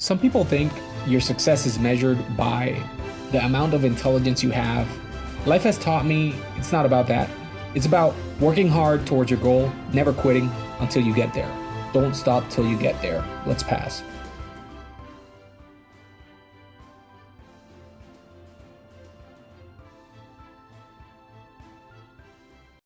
Some people think your success is measured by the amount of intelligence you have. Life has taught me it's not about that. It's about working hard towards your goal, never quitting until you get there. Don't stop till you get there. Let's pass.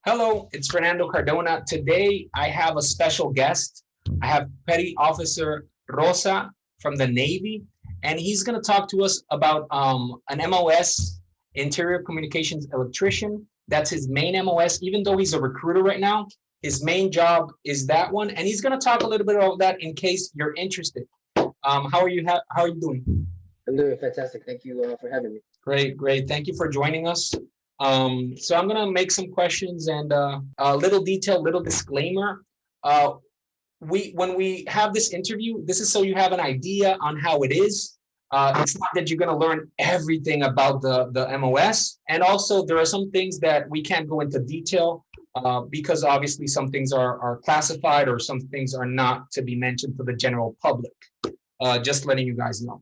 Hello, it's Fernando Cardona. Today I have a special guest. I have Petty Officer Rosa from the Navy, and he's going to talk to us about an MOS, Interior Communications Electrician. That's his main MOS. Even though he's a recruiter right now, his main job is that one, and he's going to talk a little bit about that in case you're interested. How are you doing? I'm doing fantastic. Thank you for having me. Great. Thank you for joining us. So I'm going to make some questions and a little detail, little disclaimer. When we have this interview, this is so you have an idea on how it is. It's not that you're going to learn everything about the MOS. And also there are some things that we can't go into detail because obviously some things are classified or some things are not to be mentioned to the general public. Just letting you guys know.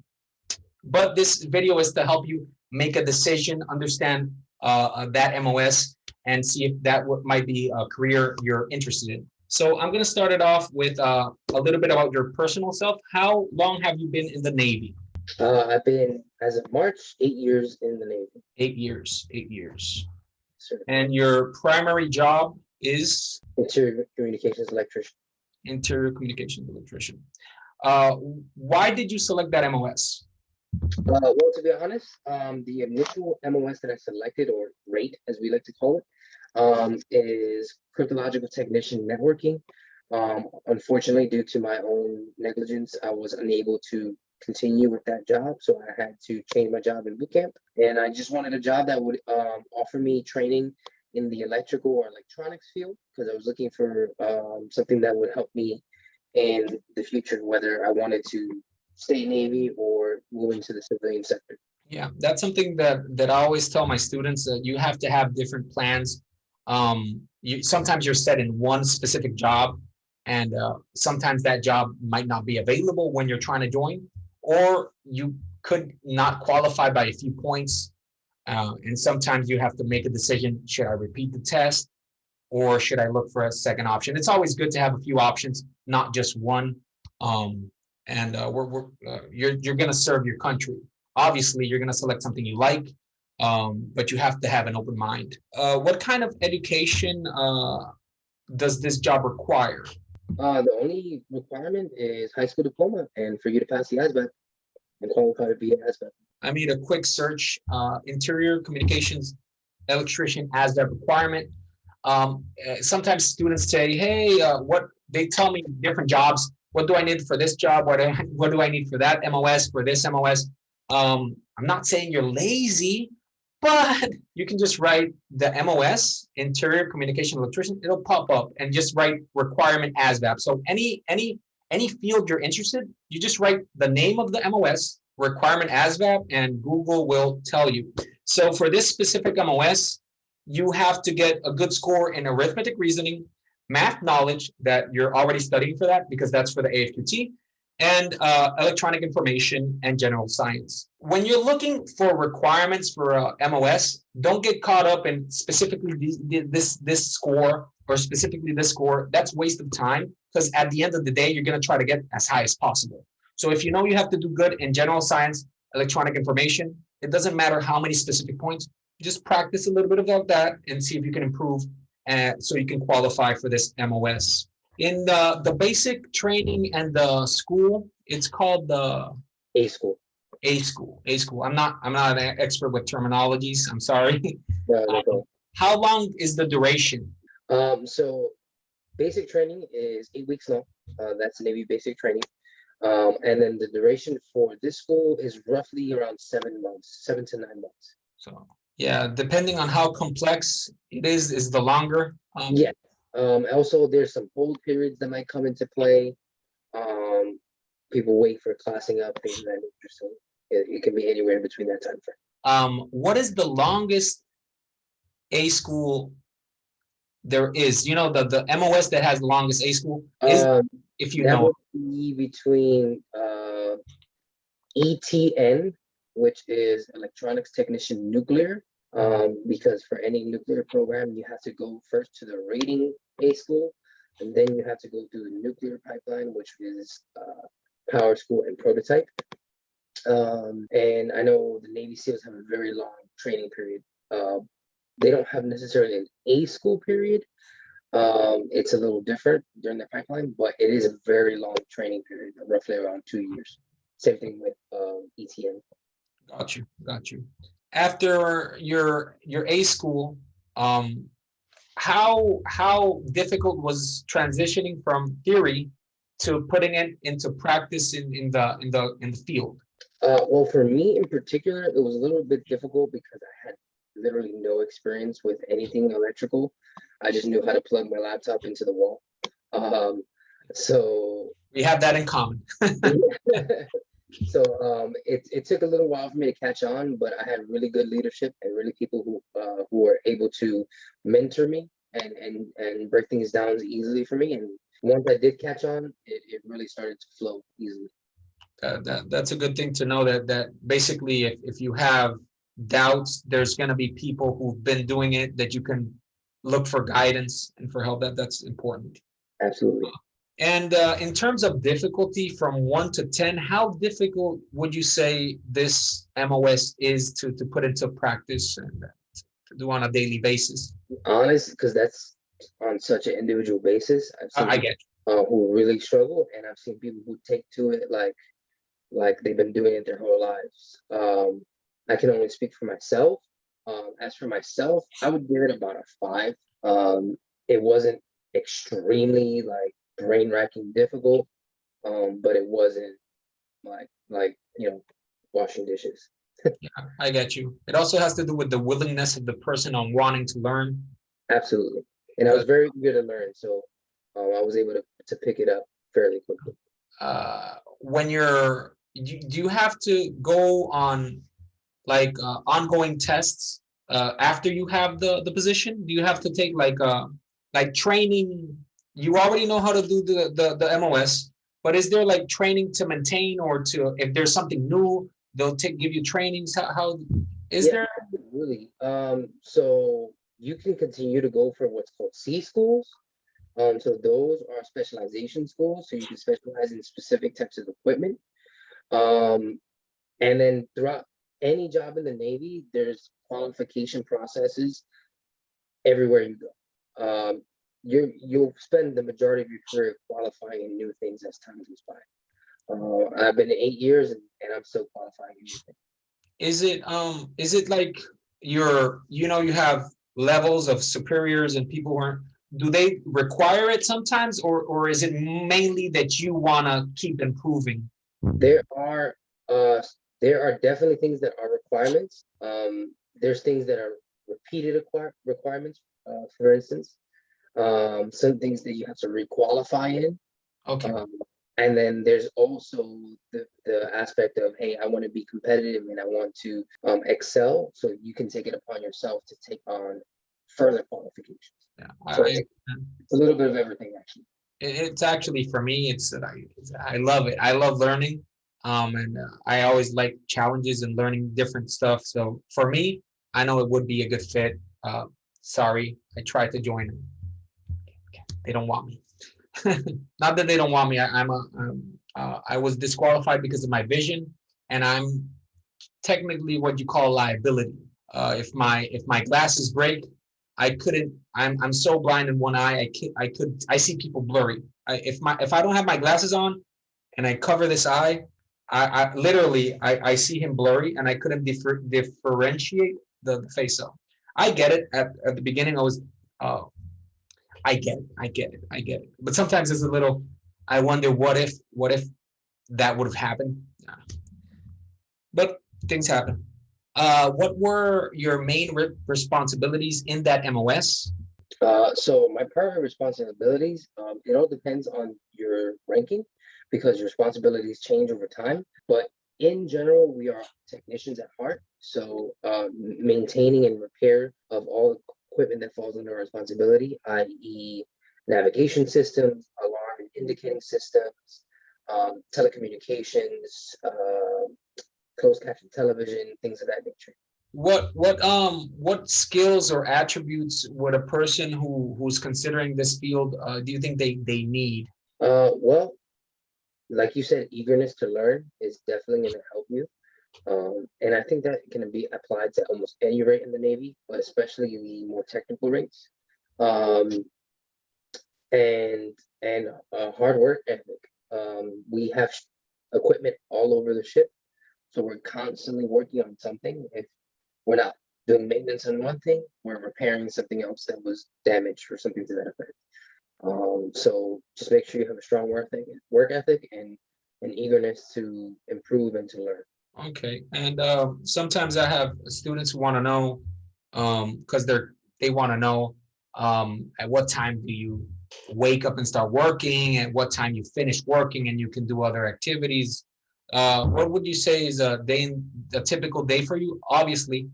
But this video is to help you make a decision, understand that MOS, and see if that might be a career you're interested in. So I'm going to start it off with a little bit about your personal self. How long have you been in the Navy? I've been, as of March, 8 years in the Navy. 8 years. Sure. And your primary job is? Interior Communications Electrician. Interior Communications Electrician. Why did you select that MOS? Well, to be honest, the initial MOS that I selected, or rate as we like to call it, is cryptological technician networking. Unfortunately, due to my own negligence, I was unable to continue with that job, so I had to change my job in boot camp. And I just wanted a job that would offer me training in the electrical or electronics field, because I was looking for something that would help me in the future, whether I wanted to stay Navy or move into the civilian sector. Yeah, that's something that I always tell my students, that you have to have different plans. Sometimes you're set in one specific job, and sometimes that job might not be available when you're trying to join, or you could not qualify by a few points. And sometimes you have to make a decision. Should I repeat the test, or should I look for a second option? It's always good to have a few options, not just one. You're going to serve your country. Obviously, you're going to select something you like, but you have to have an open mind. What kind of education does this job require? The only requirement is high school diploma, and for you to pass the ASVAB and qualify to be an ASVAB. I made a quick search, Interior Communications Electrician ASVAB requirement. Sometimes students say, hey, they tell me different jobs. What do I need for this job? What do I need for that MOS, for this MOS? I'm not saying you're lazy, but you can just write the MOS, Interior Communication Electrician. It'll pop up, and just write requirement ASVAB. So any field you're interested, you just write the name of the MOS, requirement ASVAB, and Google will tell you. So for this specific MOS, you have to get a good score in arithmetic, reasoning, math knowledge that you're already studying for that, because that's for the AFQT, and electronic information and general science. When you're looking for requirements for MOS, don't get caught up in specifically this score or specifically this score. That's waste of time, because at the end of the day, you're going to try to get as high as possible. So if you know you have to do good in general science, electronic information, it doesn't matter how many specific points. Just practice a little bit about that and see if you can improve, so you can qualify for this MOS. In the basic training and the school, it's called the A school. I'm not an expert with terminologies. I'm sorry. No. How long is the duration? So basic training is 8 weeks long. That's Navy basic training. And then the duration for this school is roughly around 7 months, 7 to 9 months. So yeah, depending on how complex it is the longer. Yeah. Also, there's some hold periods that might come into play. People wait for classing up, things of that nature. So it can be anywhere between that time frame. What is the longest A school there is? You know, the MOS that has the longest A school is, if you that know. would be between ETN, which is Electronics Technician Nuclear, because for any nuclear program, you have to go first to the rating A school, and then you have to go through the nuclear pipeline, which is power school and prototype. And I know the Navy SEALs have a very long training period. They don't have necessarily an A school period. It's a little different during the pipeline, but it is a very long training period, roughly around 2 years. Same thing with ETN. Got you. After your A school, how difficult was transitioning from theory to putting it into practice in the field? Well, for me in particular, it was a little bit difficult because I had literally no experience with anything electrical. I just knew how to plug my laptop into the wall. So we have that in common. So it took a little while for me to catch on, but I had really good leadership and really people who were able to mentor me and break things down easily for me. And once I did catch on, it really started to flow easily. That's a good thing to know, that basically if you have doubts, there's going to be people who've been doing it that you can look for guidance and for help. That's important. Absolutely. And in terms of difficulty from 1 to 10, how difficult would you say this MOS is to put into practice and to do on a daily basis? Honest, because that's on such an individual basis. I've seen I get who really struggle, and I've seen people who take to it like they've been doing it their whole lives. I can only speak for myself. As for myself, I would give it about a 5. It wasn't extremely like brain-racking difficult, but it wasn't like washing dishes. Yeah, I get you. It also has to do with the willingness of the person on wanting to learn. Absolutely. And I was very eager to learn, so I was able to pick it up fairly quickly. When do you have to go on like ongoing tests after you have the position? Do you have to take like training? You already know how to do the MOS, but is there like training to maintain, or to, if there's something new, they'll give you trainings? How is there? Really? So you can continue to go for what's called C schools. So those are specialization schools, so you can specialize in specific types of equipment. And then throughout any job in the Navy, there's qualification processes everywhere you go. You'll spend the majority of your career qualifying in new things as time goes by. I've been 8 years and I'm still qualifying in new things. Is it like you have levels of superiors and people who aren't, do they require it sometimes, or is it mainly that you want to keep improving? There are definitely things that are requirements. There's things that are repeated requirements, for instance. Some things that you have to requalify in. Okay. And then there's also the aspect of, hey, I want to be competitive and I want to excel. So you can take it upon yourself to take on further qualifications. Yeah, so it's a little bit of everything, actually. It's actually, for me, it's that I love it. I love learning, and I always like challenges and learning different stuff. So for me, I know it would be a good fit. Sorry, I tried to join them. They don't want me. Not that they don't want me. I was disqualified because of my vision, and I'm technically what you call a liability. If my glasses break, I couldn't. I'm so blind in one eye. I see people blurry. If I don't have my glasses on, and I cover this eye, I literally see him blurry, and I couldn't differentiate the face up. I get it. At the beginning, I was, I get it. But sometimes it's a little. I wonder what if that would have happened. But things happen. What were your main responsibilities in that MOS? So my primary responsibilities, it all depends on your ranking because your responsibilities change over time. But in general, we are technicians at heart. So maintaining and repair of all equipment that falls under our responsibility, i.e. navigation systems, alarm and indicating systems, telecommunications, closed caption television, things of that nature. What skills or attributes would a person who's considering this field, do you think they need? Well, like you said, eagerness to learn is definitely going to help you. And I think that can be applied to almost any rate in the Navy, but especially the more technical rates. Um, and hard work ethic. We have equipment all over the ship, so we're constantly working on something. If we're not doing maintenance on one thing, we're repairing something else that was damaged or something to that effect. So just make sure you have a strong work ethic and an eagerness to improve and to learn. Okay, and sometimes I have students who want to know, because they want to know at what time do you wake up and start working, at what time you finish working and you can do other activities. What would you say is a typical day for you? Obviously,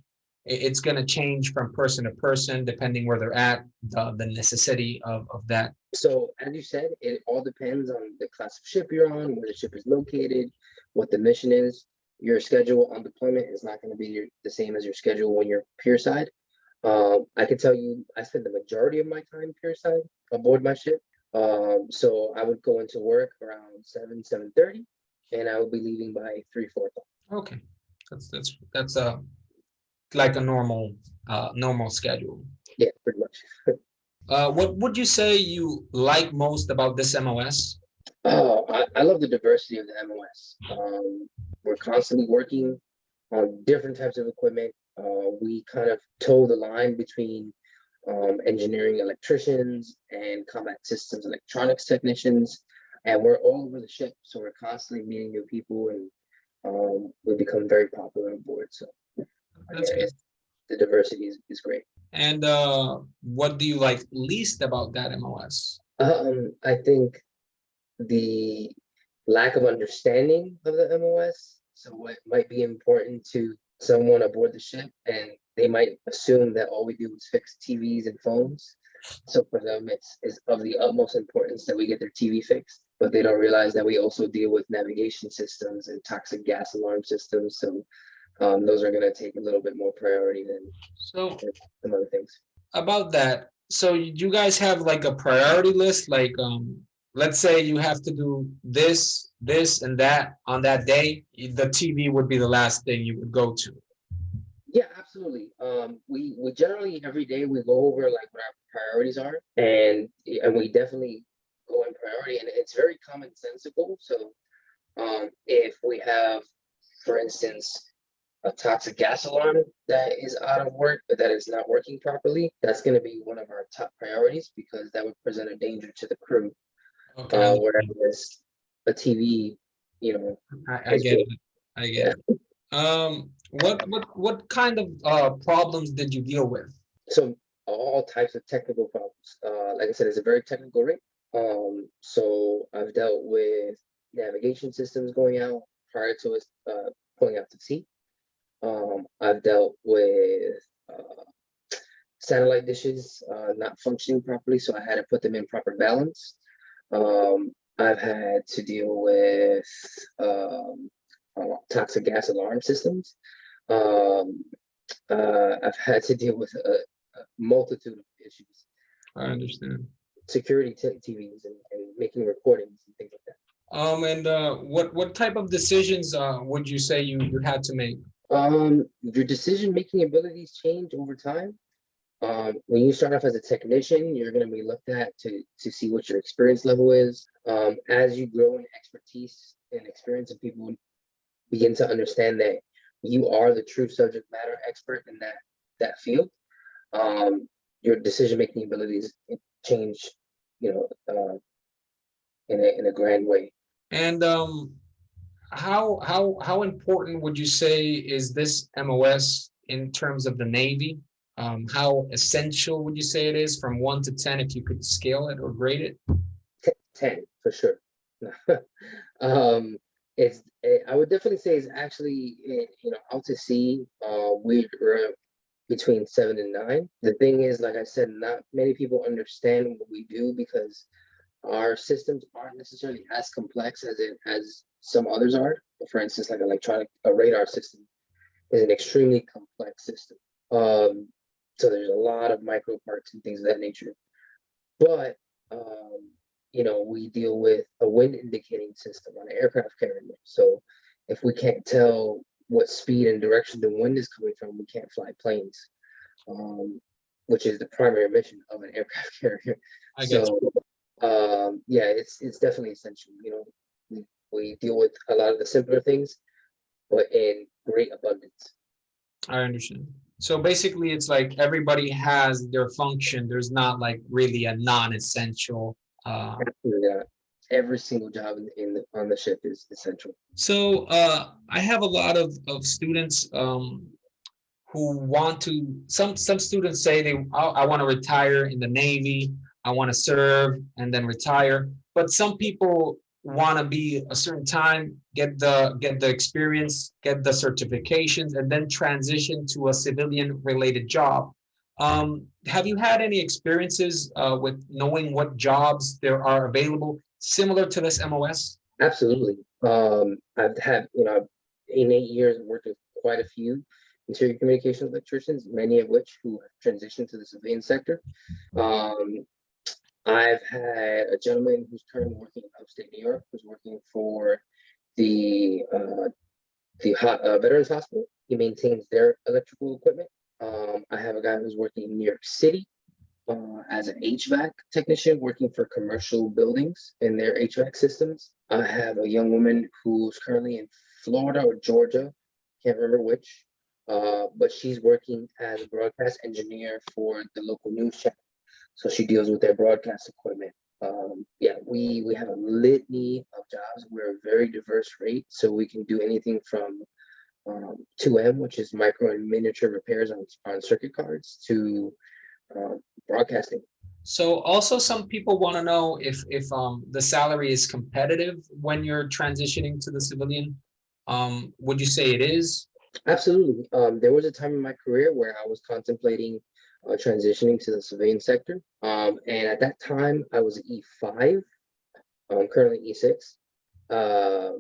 it's going to change from person to person depending where they're at, the necessity of that. So as you said, it all depends on the class of ship you're on, where the ship is located, what the mission is. Your schedule on deployment is not going to be the same as your schedule when you're pier side. I can tell you, I spend the majority of my time pier side aboard my ship. So I would go into work around 7:30, and I would be leaving by 3-4 o'clock. Okay, that's like a normal schedule. Yeah, pretty much. What would you say you like most about this MOS? Oh, I love the diversity of the MOS. We're constantly working on different types of equipment. We kind of toe the line between engineering electricians and combat systems electronics technicians, and we're all over the ship. So we're constantly meeting new people, and we become very popular on board. So That's yeah, good. the diversity is great. And what do you like least about that MOS? I think the lack of understanding of the MOS. So what might be important to someone aboard the ship, and they might assume that all we do is fix TVs and phones. So for them, it's of the utmost importance that we get their TV fixed, but they don't realize that we also deal with navigation systems and toxic gas alarm systems. So those are going to take a little bit more priority than So some other things. about that, so you guys have like a priority list, like let's say you have to do this, and that on that day, the TV would be the last thing you would go to. Yeah, absolutely. We generally every day we go over like what our priorities are, and we definitely go in priority, and it's very commonsensical. So, if we have, for instance, a toxic gas alarm that is out of work, but that is not working properly, that's going to be one of our top priorities because that would present a danger to the crew. Okay, Whereas a TV, you know, I is get good. it. I get Yeah. it. What kind of problems did you deal with? So all types of technical problems. Like I said, it's a very technical rig. So I've dealt with navigation systems going out prior to us pulling out to sea. I've dealt with satellite dishes not functioning properly, so I had to put them in proper balance. I've had to deal with toxic gas alarm systems. Um, I've had to deal with a multitude of issues, I understand. security TVs and making recordings and things like that. And what type of decisions would you say you had to make? Your decision-making abilities change over time. When you start off as a technician, you're going to be looked at to see what your experience level is. As you grow in expertise and experience, and people begin to understand that you are the true subject matter expert in that field, your decision-making abilities change, in a grand way. And how important would you say is this MOS in terms of the Navy? How essential would you say it is from 1 to 10 if you could scale it or grade it? 10 for sure. I would definitely say it's actually, out to sea, we're between 7 and 9. The thing is, like I said, not many people understand what we do because our systems aren't necessarily as complex as some others are. For instance, like a radar system is an extremely complex system. So there's a lot of micro parts and things of that nature. But we deal with a wind indicating system on an aircraft carrier. So if we can't tell what speed and direction the wind is coming from, we can't fly planes, which is the primary mission of an aircraft carrier. I get you. Yeah, it's definitely essential. We deal with a lot of the simpler things, but in great abundance. I understand. So basically, it's like everybody has their function. There's not like really a non-essential. Yeah, every single job on the ship is essential. So I have a lot of students who want to. Some students say I want to retire in the Navy. I want to serve and then retire. But some people want to be a certain time, get the experience, get the certifications, and then transition to a civilian related job. Have you had any experiences with knowing what jobs there are available similar to this MOS? Absolutely. I've had, in 8 years, worked with quite a few interior communications electricians, many of which who have transitioned to the civilian sector. I've had a gentleman who's currently working in upstate New York, who's working for the Veterans Hospital. He maintains their electrical equipment. I have a guy who's working in New York City as an HVAC technician, working for commercial buildings and their HVAC systems. I have a young woman who's currently in Florida or Georgia, can't remember which, but she's working as a broadcast engineer for the local news channel. So she deals with their broadcast equipment. Yeah, we have a litany of jobs. We're a very diverse rate, so we can do anything from 2M, which is micro and miniature repairs on circuit cards, to broadcasting. So also some people want to know if the salary is competitive when you're transitioning to the civilian. Would you say it is? Absolutely. There was a time in my career where I was contemplating transitioning to the civilian sector. And at that time, I was E5. I'm currently E6. I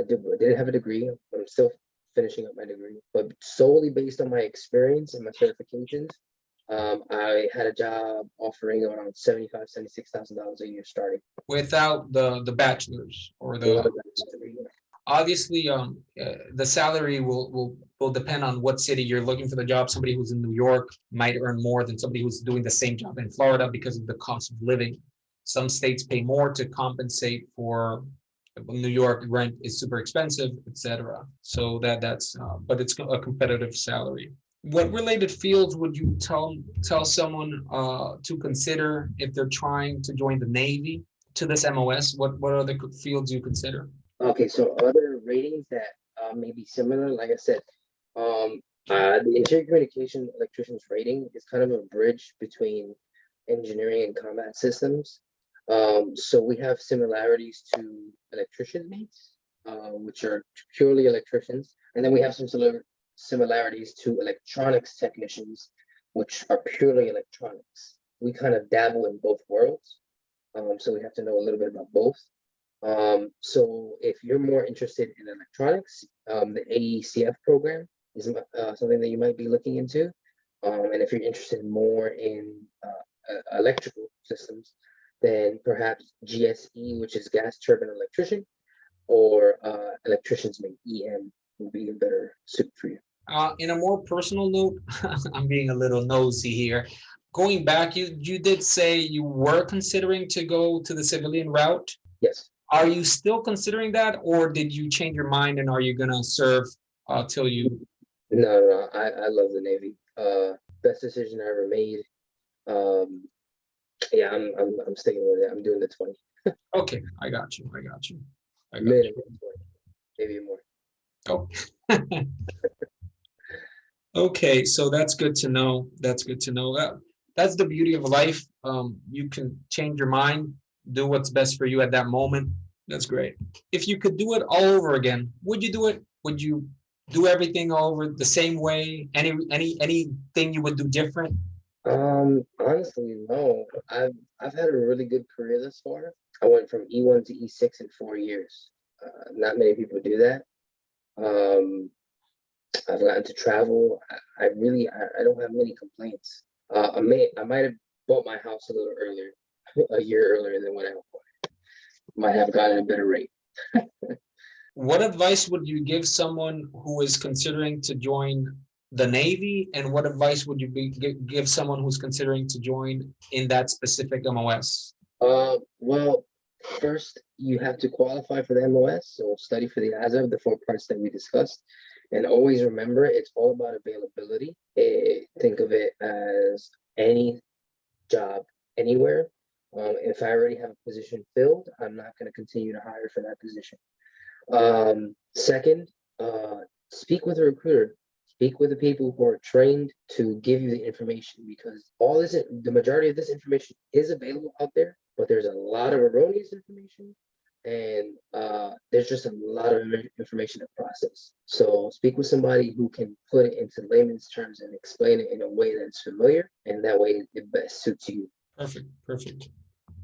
didn't have a degree, but I'm still finishing up my degree. But solely based on my experience and my certifications, I had a job offering around $76,000 a year starting. Without the bachelor's or the obviously the salary will depend on what city you're looking for the job. Somebody who's in New York might earn more than somebody who's doing the same job in Florida because of the cost of living. Some states pay more to compensate for New York rent is super expensive, etc. So that's but it's a competitive salary. What related fields would you tell someone to consider if they're trying to join the Navy to this MOS? What are the fields you consider? Okay, so other ratings that may be similar, like I said, the interior communication electrician's rating is kind of a bridge between engineering and combat systems. So we have similarities to electrician mates, which are purely electricians, and then we have some similarities to electronics technicians, which are purely electronics. We kind of dabble in both worlds, so we have to know a little bit about both. So if you're more interested in electronics, the AECF program is something that you might be looking into. And if you're interested more in electrical systems, then perhaps GSE, which is gas turbine electrician, or electrician's mate, EM, would be a better suit for you. In a more personal note, I'm being a little nosy here. Going back, you did say you were considering to go to the civilian route. Yes. Are you still considering that, or did you change your mind and are you gonna serve till you? No, I love the Navy. Best decision I ever made. Yeah, I'm sticking with it. I'm doing the 20. Okay, I got you. Minimum 20, maybe more. Oh. Okay, so that's good to know. That's good to know. That's the beauty of life. You can change your mind, do what's best for you at that moment. That's great. If you could do it all over again, would you do it? Would you do everything all over the same way? Anything you would do different? Honestly, no. I've had a really good career thus far. I went from E1 to E6 in 4 years. Not many people do that. I've gotten to travel. I don't have many complaints. I might have bought my house a little earlier, a year earlier than what I wanted. Might have gotten a better rate. What advice would you give someone who is considering to join the Navy, and what advice would you give someone who's considering to join in that specific MOS? Well, first you have to qualify for the MOS, so study for the ASVAB, the 4 parts that we discussed, and always remember it's all about availability. Think of it as any job anywhere. If I already have a position filled, I'm not going to continue to hire for that position. Second, speak with a recruiter. Speak with the people who are trained to give you the information, because the majority of this information is available out there, but there's a lot of erroneous information, and there's just a lot of information to process. So speak with somebody who can put it into layman's terms and explain it in a way that's familiar, and that way it best suits you. Perfect, perfect.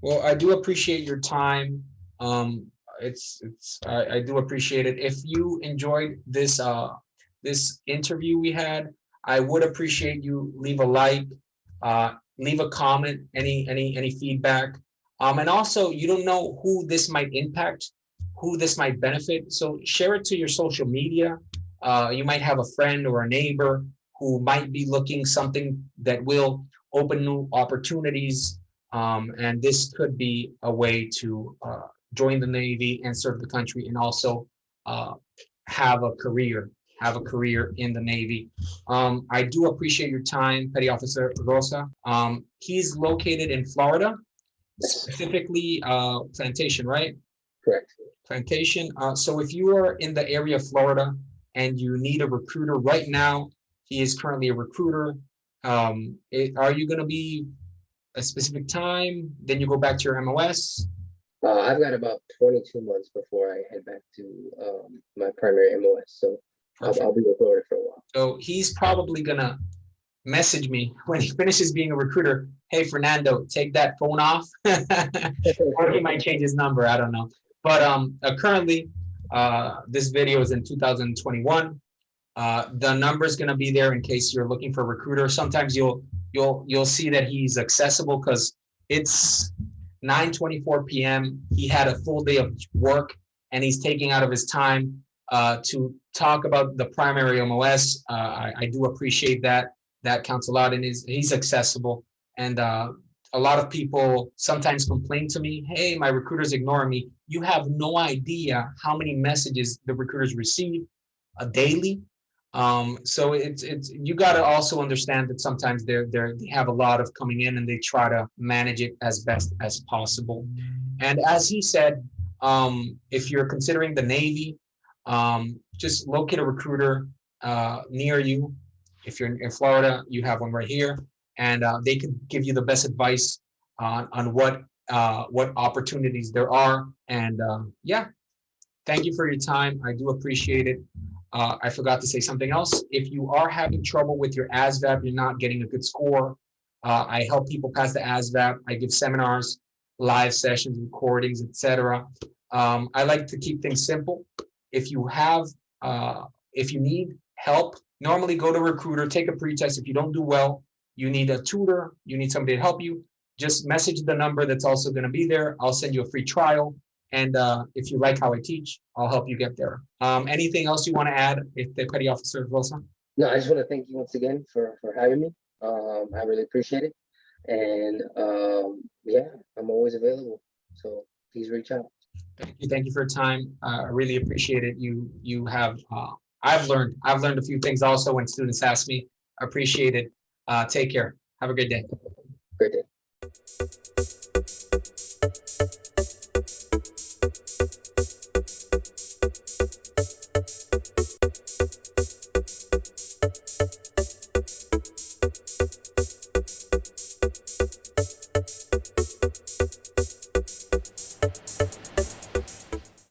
Well, I do appreciate your time. I do appreciate it. If you enjoyed this this interview we had, I would appreciate you leave a like, leave a comment, any feedback. And also, you don't know who this might impact, who this might benefit. So share it to your social media. You might have a friend or a neighbor who might be looking something that will open new opportunities. And this could be a way to join the Navy and serve the country, and also have a career in the Navy. I do appreciate your time, Petty Officer Rosa. He's located in Florida, specifically Plantation, right? Correct. Plantation. So if you are in the area of Florida and you need a recruiter right now, he is currently a recruiter. Are you going to be a specific time? Then you go back to your MOS? I've got about 22 months before I head back to my primary MOS. So I'll be with Florida for a while. So he's probably gonna message me when he finishes being a recruiter. Hey, Fernando, take that phone off. Or he might change his number. I don't know. But currently, this video is in 2021. The number is gonna be there in case you're looking for a recruiter. Sometimes you'll see that he's accessible because it's 9:24 p.m. He had a full day of work, and he's taking out of his time to talk about the primary MOS. I do appreciate that. That counts a lot, and he's accessible. And a lot of people sometimes complain to me, hey, my recruiter's ignoring me. You have no idea how many messages the recruiters receive daily. So it's you got to also understand that sometimes they have a lot of coming in, and they try to manage it as best as possible. And as he said, if you're considering the Navy, just locate a recruiter near you. If you're in Florida, you have one right here, and they can give you the best advice on what opportunities there are. And yeah, thank you for your time. I do appreciate it. I forgot to say something else. If you are having trouble with your ASVAB, you're not getting a good score, I help people pass the ASVAB. I give seminars, live sessions, recordings, etc. I like to keep things simple. If you need help, normally go to a recruiter, take a pretest. If you don't do well, you need a tutor, you need somebody to help you, just message the number that's also going to be there. I'll send you a free trial. And if you like how I teach, I'll help you get there. Anything else you want to add, if the Petty Officer Rosa? No, I just want to thank you once again for having me. I really appreciate it. And yeah, I'm always available. So please reach out. Thank you for your time. I really appreciate it. You have I've learned a few things also when students ask me. I appreciate it. Take care. Have a good day. Great day.